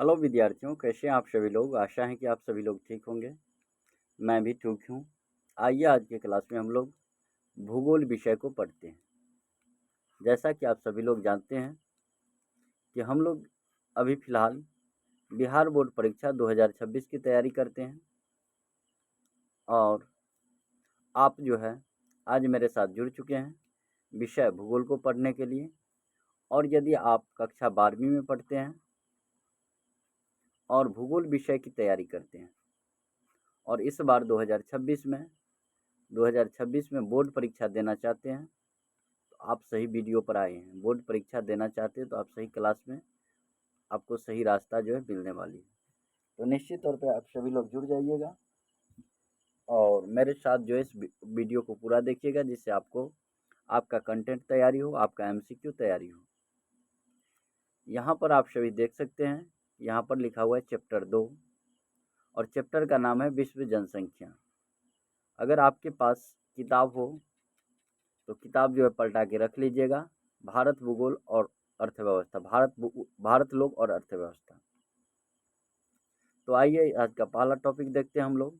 Hello विद्यार्थियों, कैसे हैं आप सभी लोग। आशा है कि आप सभी लोग ठीक होंगे। मैं भी ठीक हूँ। आइए आज के क्लास में हम लोग भूगोल विषय को पढ़ते हैं। जैसा कि आप सभी लोग जानते हैं कि हम लोग अभी फ़िलहाल बिहार बोर्ड परीक्षा 2026 की तैयारी करते हैं और आप जो है आज मेरे साथ जुड़ चुके हैं विषय भूगोल को पढ़ने के लिए। और यदि आप कक्षा 12वीं में पढ़ते हैं और भूगोल विषय की तैयारी करते हैं और इस बार 2026 में बोर्ड परीक्षा देना चाहते हैं, तो आप सही वीडियो पर आए हैं। बोर्ड परीक्षा देना चाहते हैं तो आप सही क्लास में, आपको सही रास्ता जो है मिलने वाली है। तो निश्चित तौर पे आप सभी लोग जुड़ जाइएगा और मेरे साथ जो है इस वीडियो को पूरा देखिएगा, जिससे आपको आपका कंटेंट तैयारी हो, आपका एमसीक्यू तैयारी हो। यहाँ पर आप सभी देख सकते हैं, यहाँ पर लिखा हुआ है चैप्टर 2 और चैप्टर का नाम है विश्व जनसंख्या। अगर आपके पास किताब हो तो किताब जो है पलटा के रख लीजिएगा। भारत भूगोल और अर्थव्यवस्था, भारत लोग और अर्थव्यवस्था। तो आइए आज का पहला टॉपिक देखते हैं हम लोग।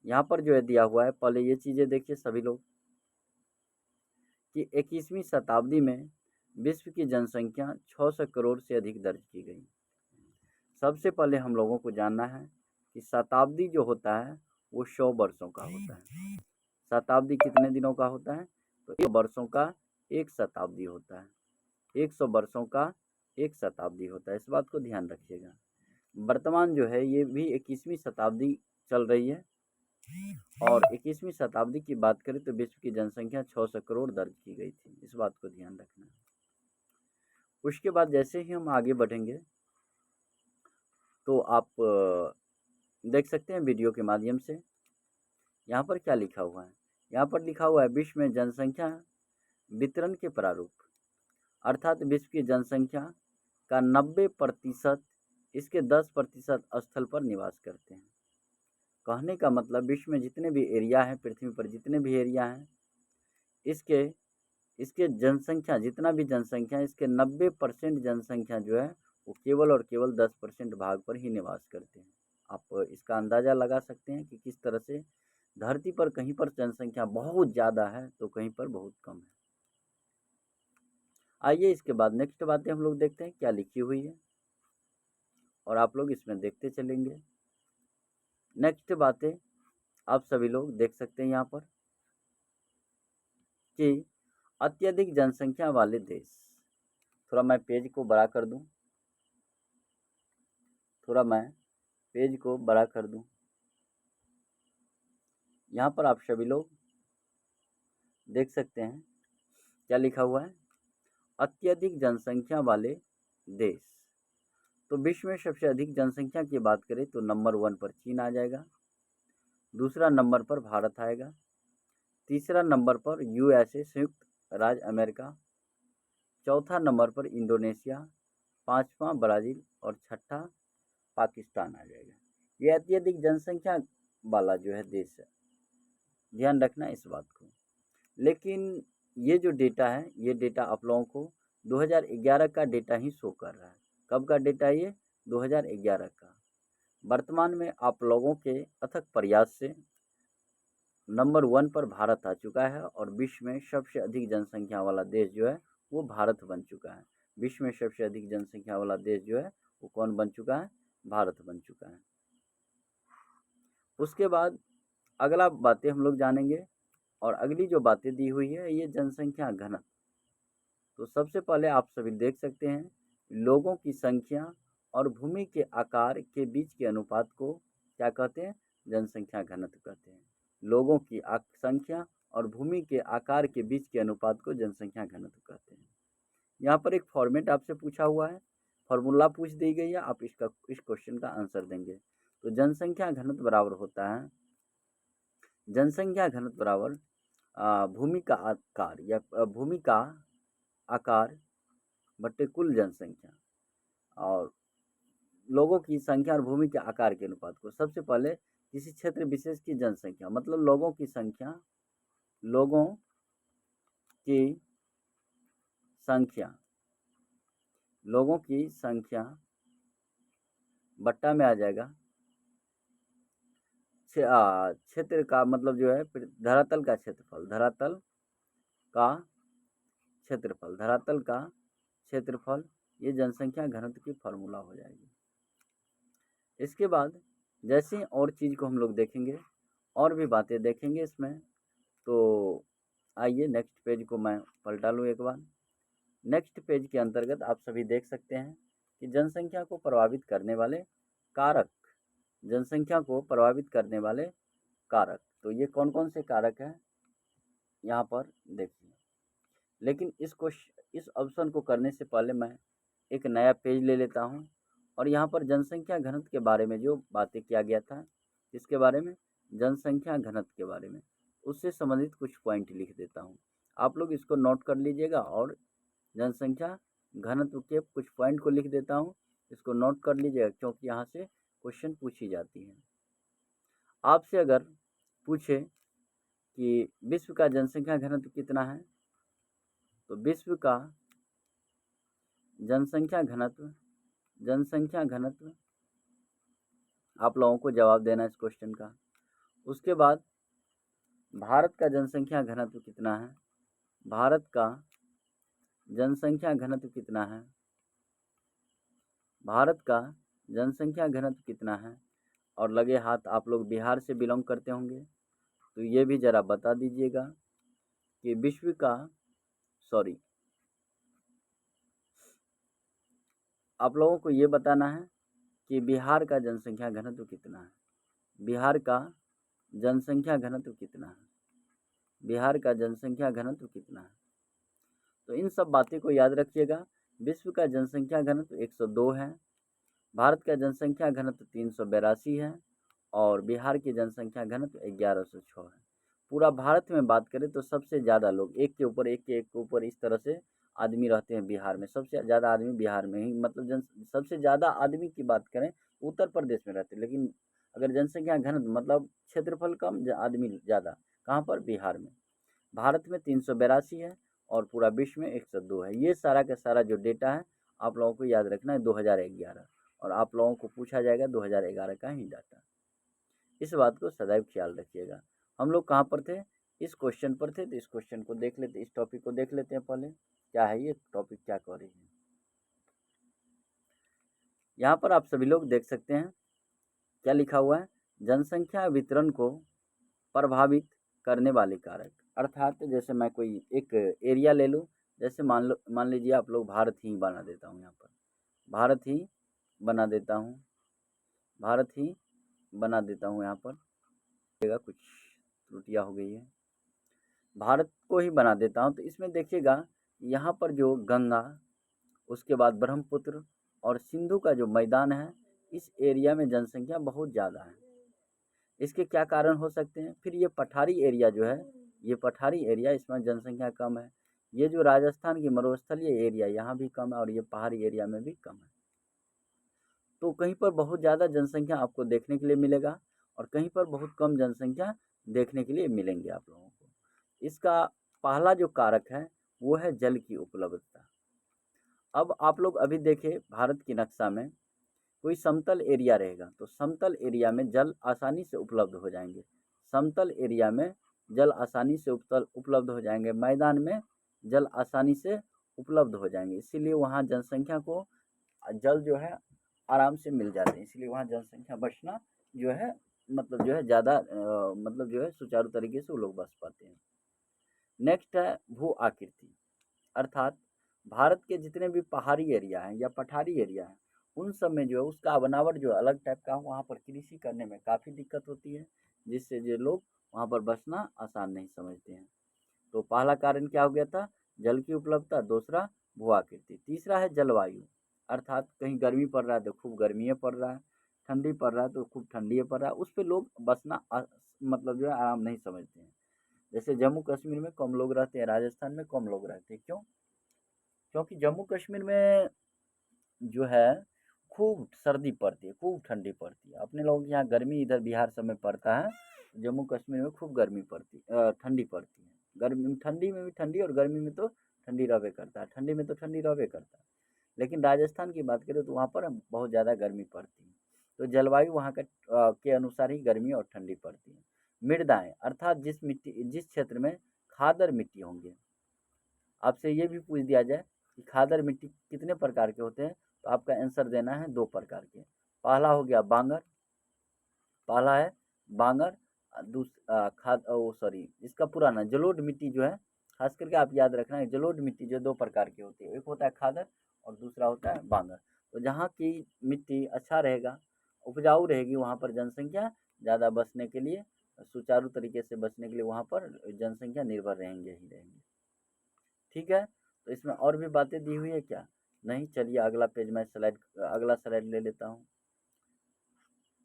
यहाँ पर जो है दिया हुआ है, पहले ये चीज़ें देखिए सभी लोग कि 21वीं शताब्दी में विश्व की जनसंख्या 600 करोड़ से अधिक दर्ज की गई। सबसे पहले हम लोगों को जानना है कि शताब्दी जो होता है वो 100 वर्षों का होता है। शताब्दी कितने दिनों का होता है? तो 100 वर्षों का एक शताब्दी होता है। 100 वर्षों का एक शताब्दी होता है, इस बात को ध्यान रखिएगा। वर्तमान जो है ये भी 21वीं शताब्दी चल रही है और 21वीं शताब्दी की बात करें तो विश्व की जनसंख्या 600 करोड़ दर्ज की गई थी, इस बात को ध्यान रखना है। उसके बाद जैसे ही हम आगे बढ़ेंगे तो आप देख सकते हैं वीडियो के माध्यम से यहाँ पर क्या लिखा हुआ है। यहाँ पर लिखा हुआ है विश्व में जनसंख्या वितरण के प्रारूप, अर्थात विश्व की जनसंख्या का 90% इसके 10% स्थल पर निवास करते हैं। कहने का मतलब विश्व में जितने भी एरिया हैं, पृथ्वी पर जितने भी एरिया हैं, इसके इसके जनसंख्या, जितना भी जनसंख्या है, इसके 90% जनसंख्या जो है वो केवल और केवल 10% भाग पर ही निवास करते हैं। आप इसका अंदाज़ा लगा सकते हैं कि किस तरह से धरती पर कहीं पर जनसंख्या बहुत ज़्यादा है तो कहीं पर बहुत कम है। आइए इसके बाद नेक्स्ट बातें हम लोग देखते हैं क्या लिखी हुई है और आप लोग इसमें देखते चलेंगे। नेक्स्ट बातें आप सभी लोग देख सकते हैं यहाँ पर कि अत्यधिक जनसंख्या वाले देश। थोड़ा मैं पेज को बड़ा कर दूं, यहाँ पर आप सभी लोग देख सकते हैं क्या लिखा हुआ है, अत्यधिक जनसंख्या वाले देश। तो विश्व में सबसे अधिक जनसंख्या की बात करें तो नंबर 1 पर चीन आ जाएगा, दूसरा नंबर पर भारत आएगा, तीसरा नंबर पर यूएसए संयुक्त राज्य अमेरिका, चौथा नंबर पर इंडोनेशिया, पांचवा ब्राज़ील और छठा पाकिस्तान आ जाएगा। ये अत्यधिक जनसंख्या वाला जो है देश है, ध्यान रखना इस बात को। लेकिन ये जो डेटा है, ये डेटा आप लोगों को 2011 का डेटा ही शो कर रहा है। कब का डेटा ये? 2011 का। वर्तमान में आप लोगों के अथक प्रयास से नंबर 1 पर भारत आ चुका है और विश्व में सबसे अधिक जनसंख्या वाला देश जो है वो भारत बन चुका है। विश्व में सबसे अधिक जनसंख्या वाला देश जो है वो कौन बन चुका है? भारत बन चुका है। उसके बाद अगला बातें हम लोग जानेंगे और अगली जो बातें दी हुई है ये जनसंख्या घनत्व। तो सबसे पहले आप सभी देख सकते हैं लोगों की संख्या और भूमि के आकार के बीच के अनुपात को क्या कहते हैं? जनसंख्या घनत्व कहते हैं। लोगों की संख्या और भूमि के आकार के बीच के अनुपात को जनसंख्या घनत्व कहते हैं। यहाँ पर एक फॉर्मेट आपसे पूछा हुआ है, फॉर्मूला पूछ दी गई है, आप इस क्वेश्चन का आंसर देंगे। तो जनसंख्या घनत्व बराबर होता है, जनसंख्या घनत्व बराबर भूमि का आकार या भूमि का आकार बटे कुल जनसंख्या और लोगों की संख्या और भूमि के आकार के अनुपात को। सबसे पहले किसी क्षेत्र विशेष की जनसंख्या मतलब लोगों की संख्या बट्टा में आ जाएगा क्षेत्र का मतलब जो है धरातल का क्षेत्रफल, धरातल का क्षेत्रफल, धरातल का क्षेत्रफल, ये जनसंख्या घनत्व की फॉर्मूला हो जाएगी। इसके बाद जैसे और चीज़ को हम लोग देखेंगे और भी बातें देखेंगे इसमें, तो आइए नेक्स्ट पेज को मैं पलटा लूँ एक बार। नेक्स्ट पेज के अंतर्गत आप सभी देख सकते हैं कि जनसंख्या को प्रभावित करने वाले कारक, जनसंख्या को प्रभावित करने वाले कारक, तो ये कौन कौन से कारक हैं यहाँ पर देखिए। लेकिन इस ऑप्शन को करने से पहले मैं एक नया पेज ले लेता हूँ और यहाँ पर जनसंख्या घनत्व के बारे में जो बातें किया गया था, इसके बारे में जनसंख्या घनत्व के बारे में उससे संबंधित कुछ पॉइंट लिख देता हूँ। आप लोग इसको नोट कर लीजिएगा और जनसंख्या घनत्व के कुछ पॉइंट को लिख देता हूँ, इसको नोट कर लीजिएगा क्योंकि यहाँ से क्वेश्चन पूछी जाती है। आपसे अगर पूछे कि विश्व का जनसंख्या घनत्व कितना है, तो विश्व का जनसंख्या घनत्व आप लोगों को जवाब देना है इस क्वेश्चन का। उसके बाद भारत का जनसंख्या घनत्व कितना है, भारत का जनसंख्या घनत्व कितना है, भारत का जनसंख्या घनत्व कितना है। और लगे हाथ आप लोग बिहार से बिलोंग करते होंगे तो ये भी ज़रा बता दीजिएगा कि विश्व का आप लोगों को ये बताना है कि बिहार का जनसंख्या घनत्व कितना है, बिहार का जनसंख्या घनत्व कितना है, बिहार का जनसंख्या घनत्व कितना है। तो इन सब बातें को याद रखिएगा। विश्व का जनसंख्या घनत्व 102 है, भारत का जनसंख्या घनत्व 382 है और बिहार की जनसंख्या घनत्व 1106 है। पूरा भारत में बात करें तो सबसे ज़्यादा लोग एक के ऊपर इस तरह से आदमी रहते हैं बिहार में। सबसे ज़्यादा आदमी बिहार में ही, मतलब सबसे ज़्यादा आदमी की बात करें उत्तर प्रदेश में रहते हैं, लेकिन अगर जनसंख्या घनत्व मतलब क्षेत्रफल कम आदमी ज़्यादा, कहाँ पर, बिहार में। भारत में 382 है और पूरा विश्व में 102 है। ये सारा का सारा जो डेटा है आप लोगों को याद रखना है 2011, और आप लोगों को पूछा जाएगा 2011 का ही डाटा। इस बात को सदैव ख्याल रखिएगा। हम लोग कहाँ पर थे, इस क्वेश्चन पर थे, तो इस क्वेश्चन को देख लेते, इस टॉपिक को देख लेते हैं पहले क्या है ये टॉपिक, क्या कह रही है। यहाँ पर आप सभी लोग देख सकते हैं क्या लिखा हुआ है, जनसंख्या वितरण को प्रभावित करने वाले कारक। अर्थात जैसे मैं कोई एक एरिया ले लूँ, जैसे मान लीजिए आप लोग भारत ही बना देता हूँ, यहाँ पर भारत ही बना देता हूँ, भारत ही बना देता हूँ, यहाँ पर कुछ त्रुटियाँ हो गई है, भारत को ही बना देता हूँ। तो इसमें देखिएगा यहाँ पर जो गंगा, उसके बाद ब्रह्मपुत्र और सिंधु का जो मैदान है, इस एरिया में जनसंख्या बहुत ज़्यादा है। इसके क्या कारण हो सकते हैं, फिर ये पठारी एरिया जो है, ये पठारी एरिया, इसमें जनसंख्या कम है। ये जो राजस्थान की मरुस्थलीय एरिया, यहाँ भी कम है और ये पहाड़ी एरिया में भी कम है। तो कहीं पर बहुत ज़्यादा जनसंख्या आपको देखने के लिए मिलेगा और कहीं पर बहुत कम जनसंख्या देखने के लिए मिलेंगे आप लोगों को। इसका पहला जो कारक है वो है जल की उपलब्धता। अब आप लोग अभी देखें भारत की नक्शा में कोई समतल एरिया रहेगा तो समतल एरिया में जल आसानी से उपलब्ध हो जाएंगे, समतल एरिया में जल आसानी से उपलब्ध हो जाएंगे, मैदान में जल आसानी से उपलब्ध हो जाएंगे, इसीलिए वहाँ जनसंख्या को जल जो है आराम से मिल जाते हैं, इसलिए वहाँ जनसंख्या बचना जो है मतलब जो है ज़्यादा मतलब जो है सुचारू तरीके से वो लोग बस पाते हैं। नेक्स्ट है भू आकृति, अर्थात भारत के जितने भी पहाड़ी एरिया हैं या पठारी एरिया हैं उन सब में जो है उसका बनावट जो अलग टाइप का, वहाँ पर कृषि करने में काफ़ी दिक्कत होती है, जिससे जो लोग वहाँ पर बसना आसान नहीं समझते हैं। तो पहला कारण क्या हो गया था, जल की उपलब्धता, दूसरा भू आकृति, तीसरा है जलवायु, अर्थात कहीं गर्मी पड़ रहा है तो खूब गर्मी पड़ रहा है, ठंडी पड़ रहा है तो खूब ठंडी पड़ रहा है, उस पर लोग बसना मतलब जो है आराम नहीं समझते हैं। जैसे जम्मू कश्मीर में कम लोग रहते हैं, राजस्थान में कम लोग रहते हैं, क्यों, क्योंकि जम्मू कश्मीर में जो है खूब सर्दी पड़ती है, खूब ठंडी पड़ती है। अपने लोगों के यहाँ गर्मी इधर बिहार सब में पड़ता है, जम्मू कश्मीर में खूब गर्मी पड़ती ठंडी पड़ती है। गर्मी ठंडी में भी ठंडी और गर्मी में तो ठंडी रहबे करता है, ठंडी में तो ठंडी रहबे करता है। लेकिन राजस्थान की बात करें तो वहाँ पर बहुत ज़्यादा गर्मी पड़ती है। तो जलवायु वहाँ के अनुसार ही गर्मी और ठंडी पड़ती है। मृदाएं अर्थात जिस क्षेत्र में खादर मिट्टी होंगे। आपसे ये भी पूछ दिया जाए कि खादर मिट्टी कितने प्रकार के होते हैं, तो आपका आंसर देना है 2 प्रकार के। पहला हो गया बांगर, पहला है बांगर, इसका पूरा नाम जलोढ़ मिट्टी जो है, खास करके आप याद रखना है जलोढ़ मिट्टी जो 2 प्रकार की होती है, एक होता है खादर और दूसरा होता है बांगर। तो जहाँ की मिट्टी अच्छा रहेगा, उपजाऊ रहेगी, वहाँ पर जनसंख्या ज़्यादा बसने के लिए, सुचारू तरीके से बचने के लिए वहाँ पर जनसंख्या निर्भर रहेंगे ही रहेंगे। ठीक है, तो इसमें और भी बातें दी हुई है क्या? नहीं, चलिए अगला पेज में अगला स्लाइड ले लेता हूँ।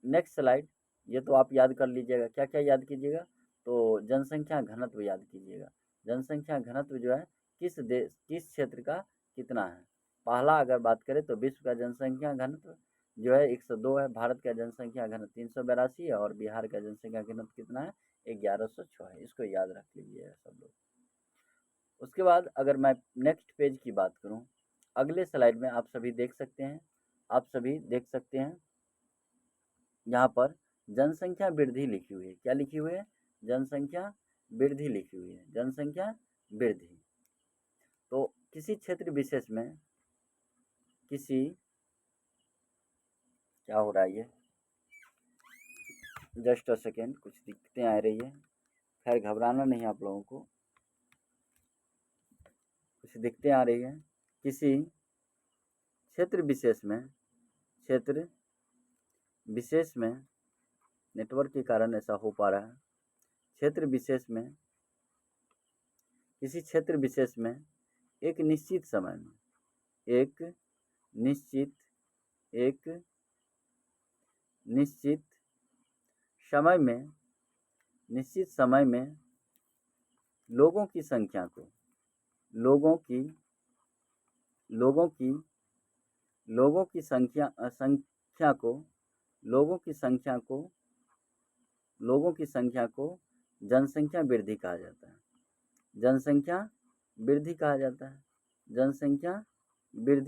नेक्स्ट स्लाइड, ये तो आप याद कर लीजिएगा। क्या क्या याद कीजिएगा? तो जनसंख्या घनत्व याद कीजिएगा। जनसंख्या घनत्व जो है किस क्षेत्र का कितना है। पहला अगर बात करें तो विश्व का जनसंख्या घनत्व जो है 102 है, भारत का जनसंख्या घनत्व 382 है और बिहार का जनसंख्या घनत्व कितना है? 1106 है। इसको याद रख लीजिएगा सब लोग। उसके बाद अगर मैं नेक्स्ट पेज की बात करूं, अगले स्लाइड में आप सभी देख सकते हैं, यहाँ पर जनसंख्या वृद्धि लिखी हुई है। क्या लिखी हुई है? जनसंख्या वृद्धि लिखी हुई है, जनसंख्या वृद्धि। तो किसी क्षेत्र विशेष में क्या हो रहा है ये, जस्ट अ सेकेंड, कुछ दिक्कतें आ रही है। खैर घबराना नहीं आप लोगों को, कुछ दिक्कतें आ रही है। किसी क्षेत्र विशेष में नेटवर्क के कारण ऐसा हो पा रहा है। किसी क्षेत्र विशेष में एक निश्चित समय में लोगों की संख्या को जनसंख्या वृद्धि कहा जाता है। जनसंख्या वृद्धि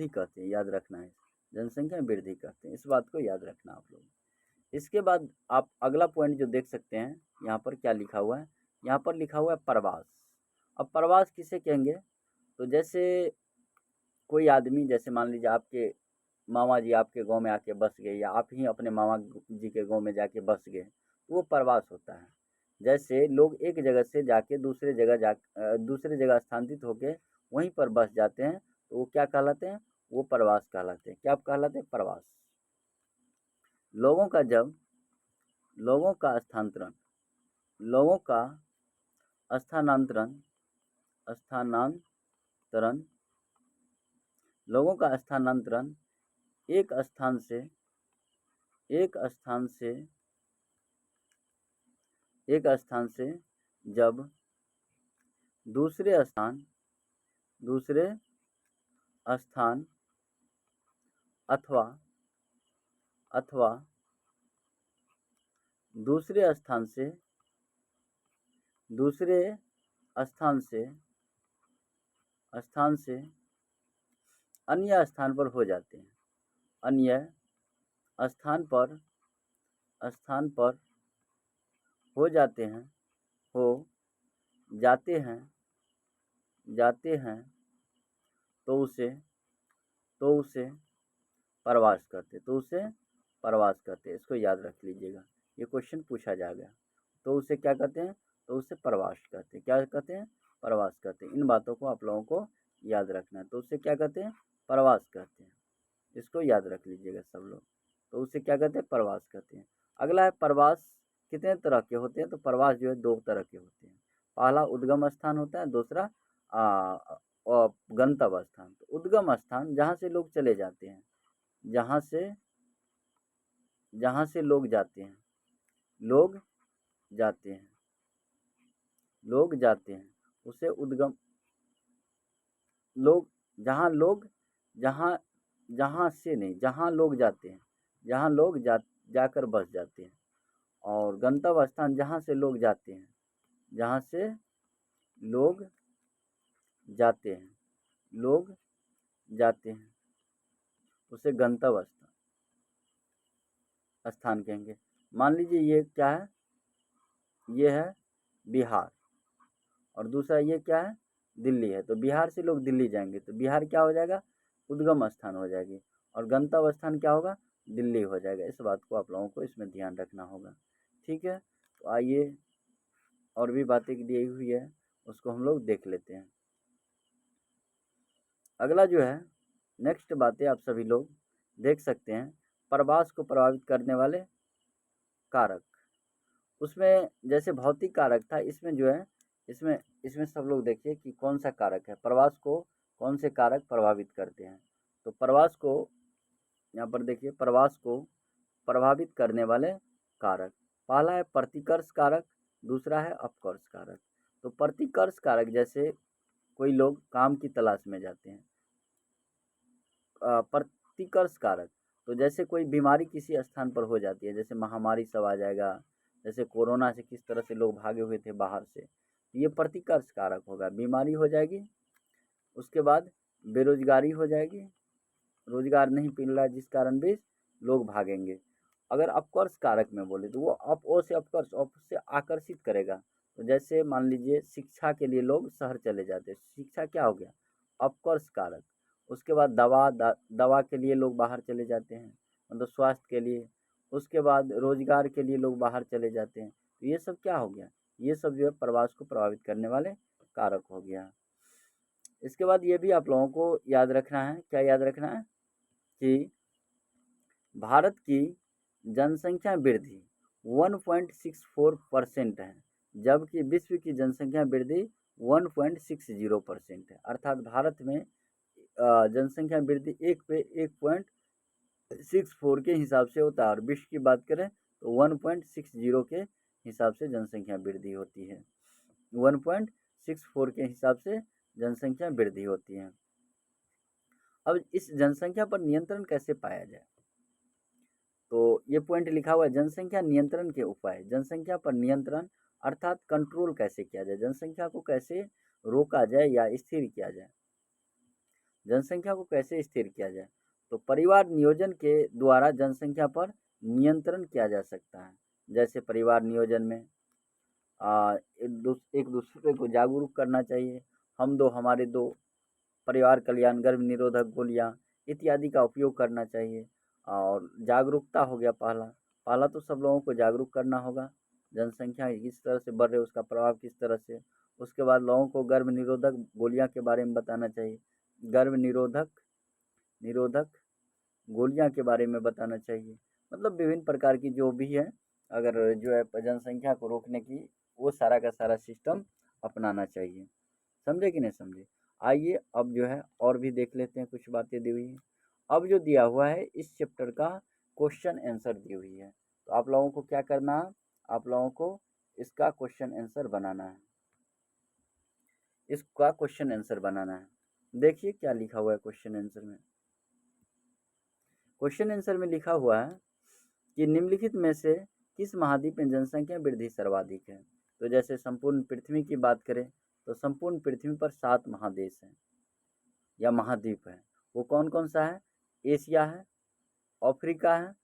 कहते हैं, याद रखना है, जनसंख्या वृद्धि कहते हैं, इस बात को याद रखना आप लोग। इसके बाद आप अगला पॉइंट जो देख सकते हैं, यहाँ पर क्या लिखा हुआ है? यहाँ पर लिखा हुआ है प्रवास। अब प्रवास किसे कहेंगे? तो जैसे कोई आदमी, जैसे मान लीजिए आपके मामा जी आपके गांव में आके बस गए, या आप ही अपने मामा जी के गांव में जाके बस गए, तो वो प्रवास होता है। जैसे लोग एक जगह से जाके दूसरे जगह स्थानांतरित होके वहीं पर बस जाते हैं, तो वो क्या कहलाते हैं? वो प्रवास कहलाते हैं। क्या कहलाते हैं? प्रवास। लोगों का स्थानांतरण एक स्थान से जब दूसरे स्थान अथवा दूसरे स्थान से अन्य स्थान पर हो जाते हैं। अन्य स्थान पर हो जाते हैं, तो उसे प्रवास करते हैं। इसको याद रख लीजिएगा, ये क्वेश्चन पूछा जाएगा। तो उसे क्या कहते हैं? तो उसे प्रवास कहते हैं। क्या कहते हैं? प्रवास कहते हैं। इन बातों को आप लोगों को याद रखना है। तो उसे क्या कहते हैं? प्रवास कहते हैं। इसको याद रख लीजिएगा सब लोग। तो उसे क्या कहते हैं? प्रवास कहते हैं। अगला है प्रवास कितने तरह के होते हैं? तो प्रवास जो है 2 तरह के होते हैं। पहला उद्गम स्थान होता है, दूसरा गंतव्य स्थान। तो उद्गम स्थान जहाँ से लोग चले जाते हैं, जहाँ से लोग जाते हैं, उसे उद्गम। जहाँ लोग जाकर बस जाते हैं। और गंतव्य स्थान जहाँ से लोग जाते हैं, उसे गंतव्य स्थान कहेंगे। मान लीजिए ये क्या है, ये है बिहार, और दूसरा ये क्या है, दिल्ली है। तो बिहार से लोग दिल्ली जाएंगे तो बिहार क्या हो जाएगा, उद्गम स्थान हो जाएगी, और गंतव्य स्थान क्या होगा, दिल्ली हो जाएगा। इस बात को आप लोगों को इसमें ध्यान रखना होगा। ठीक है, तो आइए और भी बातें दी हुई है उसको हम लोग देख लेते हैं। अगला जो है नेक्स्ट बातें आप सभी लोग देख सकते हैं, प्रवास को प्रभावित करने वाले कारक। उसमें जैसे भौतिक कारक था, इसमें जो है इसमें इसमें सब लोग देखिए कि कौन सा कारक है, प्रवास को कौन से कारक प्रभावित करते हैं। तो प्रवास को यहाँ पर देखिए, प्रवास को प्रभावित करने वाले कारक, पहला है प्रतिकर्ष कारक, दूसरा है अपकर्ष कारक। तो प्रतिकर्ष कारक जैसे कोई लोग काम की तलाश में जाते हैं। प्रतिकर्ष कारक तो जैसे कोई बीमारी किसी स्थान पर हो जाती है, जैसे महामारी सब आ जाएगा, जैसे कोरोना से किस तरह से लोग भागे हुए थे बाहर से, ये प्रतिकर्ष कारक होगा। बीमारी हो जाएगी, उसके बाद बेरोजगारी हो जाएगी, रोजगार नहीं मिल रहा है जिस कारण भी लोग भागेंगे। अगर अपकर्ष कारक में बोले तो वो ओ से अपकर्ष, अप से आकर्षित करेगा। तो जैसे मान लीजिए शिक्षा के लिए लोग शहर चले जाते हैं, शिक्षा क्या हो गया, अपकर्ष कारक। उसके बाद दवा के लिए लोग बाहर चले जाते हैं, मतलब स्वास्थ्य के लिए। उसके बाद रोजगार के लिए लोग बाहर चले जाते हैं। तो ये सब क्या हो गया, ये सब जो है प्रवास को प्रभावित करने वाले कारक हो गया। इसके बाद ये भी आप लोगों को याद रखना है, क्या याद रखना है कि भारत की जनसंख्या वृद्धि 1.64% है, जबकि विश्व की जनसंख्या वृद्धि 1.60% है। अर्थात भारत में जनसंख्या वृद्धि 1/1.64 के हिसाब से होता है, और विश्व की बात करें तो 1.60 के हिसाब से जनसंख्या वृद्धि होती है। 1.64 के हिसाब से जनसंख्या वृद्धि होती है। अब इस जनसंख्या पर नियंत्रण कैसे पाया जाए, तो ये पॉइंट लिखा हुआ है, जनसंख्या नियंत्रण के उपाय। जनसंख्या पर नियंत्रण अर्थात कंट्रोल कैसे किया जाए, जनसंख्या को कैसे रोका जाए या स्थिर किया जाए, जनसंख्या को कैसे स्थिर किया जाए। तो परिवार नियोजन के द्वारा जनसंख्या पर नियंत्रण किया जा सकता है। जैसे परिवार नियोजन में एक दूसरे को जागरूक करना चाहिए, हम दो हमारे दो, परिवार कल्याण, गर्भ निरोधक गोलियां इत्यादि का उपयोग करना चाहिए। और जागरूकता हो गया पहला तो सब लोगों को जागरूक करना होगा, जनसंख्या किस तरह से बढ़ रही है उसका प्रभाव किस तरह से। उसके बाद लोगों को गर्भ निरोधक गोलियां के बारे में बताना चाहिए, गर्भ निरोधक गोलियां के बारे में बताना चाहिए। मतलब विभिन्न प्रकार की जो भी है, अगर जो है जनसंख्या को रोकने की, वो सारा का सारा सिस्टम अपनाना चाहिए। समझे कि नहीं समझे। आइए अब जो है और भी देख लेते हैं, कुछ बातें दी हुई है। अब जो दिया हुआ है इस चैप्टर का क्वेश्चन आंसर दी हुई है, तो आप लोगों को क्या करना है, आप लोगों को इसका क्वेश्चन आंसर बनाना है, इसका क्वेश्चन आंसर बनाना है। देखिए क्या लिखा हुआ है क्वेश्चन आंसर में। क्वेश्चन आंसर में लिखा हुआ है कि निम्नलिखित में से किस महाद्वीप में जनसंख्या वृद्धि सर्वाधिक है। तो जैसे संपूर्ण पृथ्वी की बात करें तो संपूर्ण पृथ्वी पर 7 महादेश हैं या महाद्वीप हैं। वो कौन कौन सा है, एशिया है, अफ्रीका है,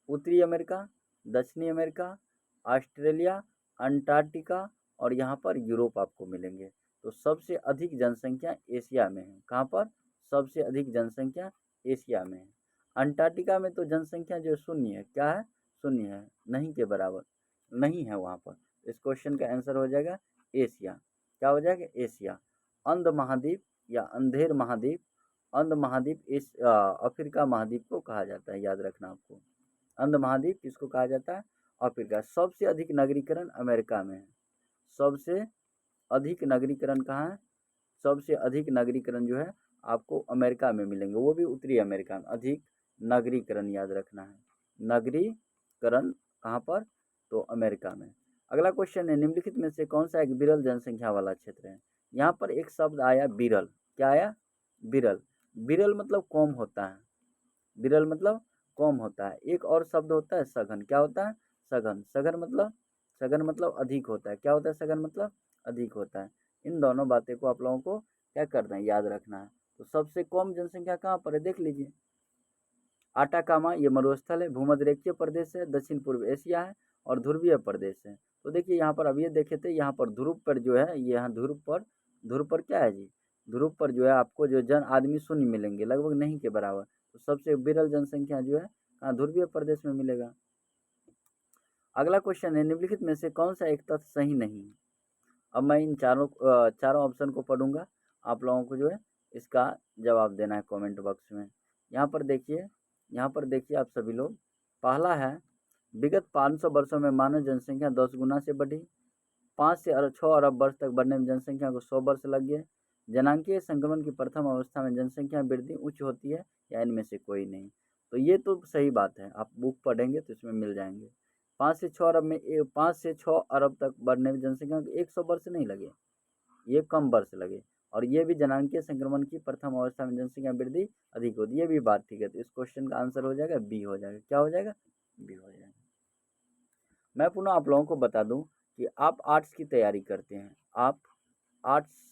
उत्तरी अमेरिका, दक्षिणी अमेरिका, ऑस्ट्रेलिया, अंटार्कटिका, और यहाँ पर यूरोप आपको मिलेंगे। तो सबसे अधिक जनसंख्या एशिया में है। कहाँ पर, सबसे अधिक जनसंख्या एशिया में है। अंटार्कटिका में तो जनसंख्या जो शून्य है, क्या है, शून्य है, नहीं के बराबर, नहीं है वहाँ पर। इस क्वेश्चन का आंसर हो जाएगा एशिया। क्या हो जाएगा, एशिया। अंध महाद्वीप या अंधेर महाद्वीप, अंध महाद्वीप इस अफ्रीका महाद्वीप को कहा जाता है, याद रखना आपको। अंध महाद्वीप किसको कहा जाता है, अफ्रीका। सबसे अधिक नगरीकरण अमेरिका में है, सबसे अधिक नगरीकरण कहाँ है, सबसे अधिक नगरीकरण जो है आपको अमेरिका में मिलेंगे, वो भी उत्तरी अमेरिका में। अधिक नगरीकरण याद रखना है, नगरीकरण कहाँ पर, तो अमेरिका में। अगला क्वेश्चन है, निम्नलिखित में से कौन सा एक विरल जनसंख्या वाला क्षेत्र है। यहाँ पर एक शब्द आया विरल, क्या आया, विरल। विरल मतलब कम होता है, विरल मतलब कम होता है। एक और शब्द होता है सघन, क्या होता है, सघन। सघन मतलब अधिक होता है, क्या होता है, सघन मतलब अधिक होता है। इन दोनों बातें को आप लोगों को क्या करना है, याद रखना है। तो सबसे कम जनसंख्या कहाँ पर है, देख लीजिए, आटाकामा ये मरुस्थल है, भूमध्यरेखीय प्रदेश है, दक्षिण पूर्व एशिया है और ध्रुवीय प्रदेश है। तो देखिए यहाँ पर अब ये देखे थे, यहाँ पर ध्रुव पर जो है, ये यहाँ ध्रुव पर क्या है जी, ध्रुव पर जो है आपको जो जन आदमी शून्य मिलेंगे, लगभग नहीं के बराबर। तो सबसे विरल जनसंख्या जो है कहाँ, ध्रुवीय प्रदेश में मिलेगा। अगला क्वेश्चन है, निम्नलिखित में से कौन सा एक तथ्य सही नहीं है। अब मैं इन चारों ऑप्शन को पढ़ूंगा, आप लोगों को जो है इसका जवाब देना है कमेंट बॉक्स में। यहाँ पर देखिए आप सभी लोग, पहला है, विगत 500 वर्षों में मानव जनसंख्या 10 गुना से बढ़ी। 5 से 6 अरब वर्ष तक बढ़ने में जनसंख्या को 100 वर्ष लग गए। जनांकीय संक्रमण की प्रथम अवस्था में जनसंख्या वृद्धि उच्च होती है, या इनमें से कोई नहीं। तो ये तो सही बात है, आप बुक पढ़ेंगे तो इसमें मिल जाएंगे। 5 से 6 अरब में 5 से 6 अरब तक बढ़ने में जनसंख्या को 100 वर्ष नहीं लगे, ये कम वर्ष लगे। और ये भी जनांकीय संक्रमण की प्रथम अवस्था में जनसंख्या वृद्धि अधिक होती है, ये भी बात ठीक है। तो इस क्वेश्चन का आंसर हो जाएगा बी, हो जाएगा। क्या हो जाएगा? बी हो जाएगा। मैं पुनः आप लोगों को बता दूं कि आप आर्ट्स की तैयारी करते हैं, आप आर्ट्स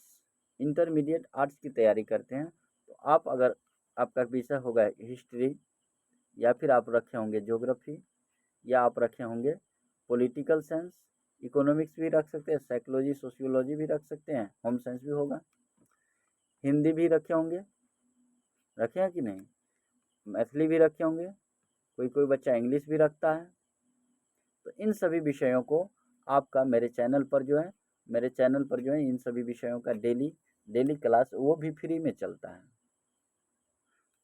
इंटरमीडिएट आर्ट्स की तैयारी करते हैं, तो आप अगर आपका विषय होगा हिस्ट्री, या फिर आप रखे होंगे ज्योग्राफी, या आप रखे होंगे पॉलिटिकल साइंस, इकोनॉमिक्स भी रख सकते हैं, साइकोलॉजी सोशियोलॉजी भी रख सकते हैं, होम साइंस भी होगा, हिंदी भी रखे होंगे, रखे हैं कि नहीं, मैथिली भी रखे होंगे, कोई कोई बच्चा इंग्लिश भी रखता है। तो इन सभी विषयों को आपका मेरे चैनल पर जो है इन सभी विषयों का डेली क्लास वो भी फ्री में चलता है।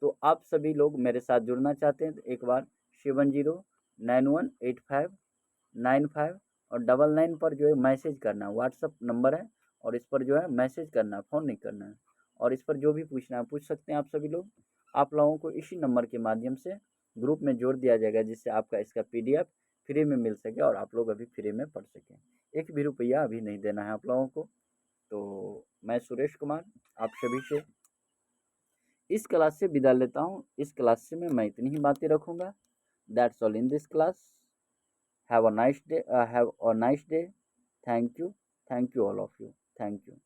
तो आप सभी लोग मेरे साथ जुड़ना चाहते हैं तो एक बार 70918595 और 99 पर जो है मैसेज करना है, व्हाट्सअप नंबर है, और इस पर जो है मैसेज करना है, फ़ोन नहीं करना है। और इस पर जो भी पूछना है पूछ सकते हैं आप सभी लोग। आप लोगों को इसी नंबर के माध्यम से ग्रुप में जोड़ दिया जाएगा, जिससे आपका इसका PDF फ्री में मिल सके और आप लोग अभी फ्री में पढ़ सकें। एक भी रुपया अभी नहीं देना है आप लोगों को। तो मैं सुरेश कुमार आप सभी से इस क्लास से विदा लेता हूँ। इस क्लास से मैं इतनी ही बातें रखूँगा। That's all in this class. Have a nice day. Thank you all of you. Thank you.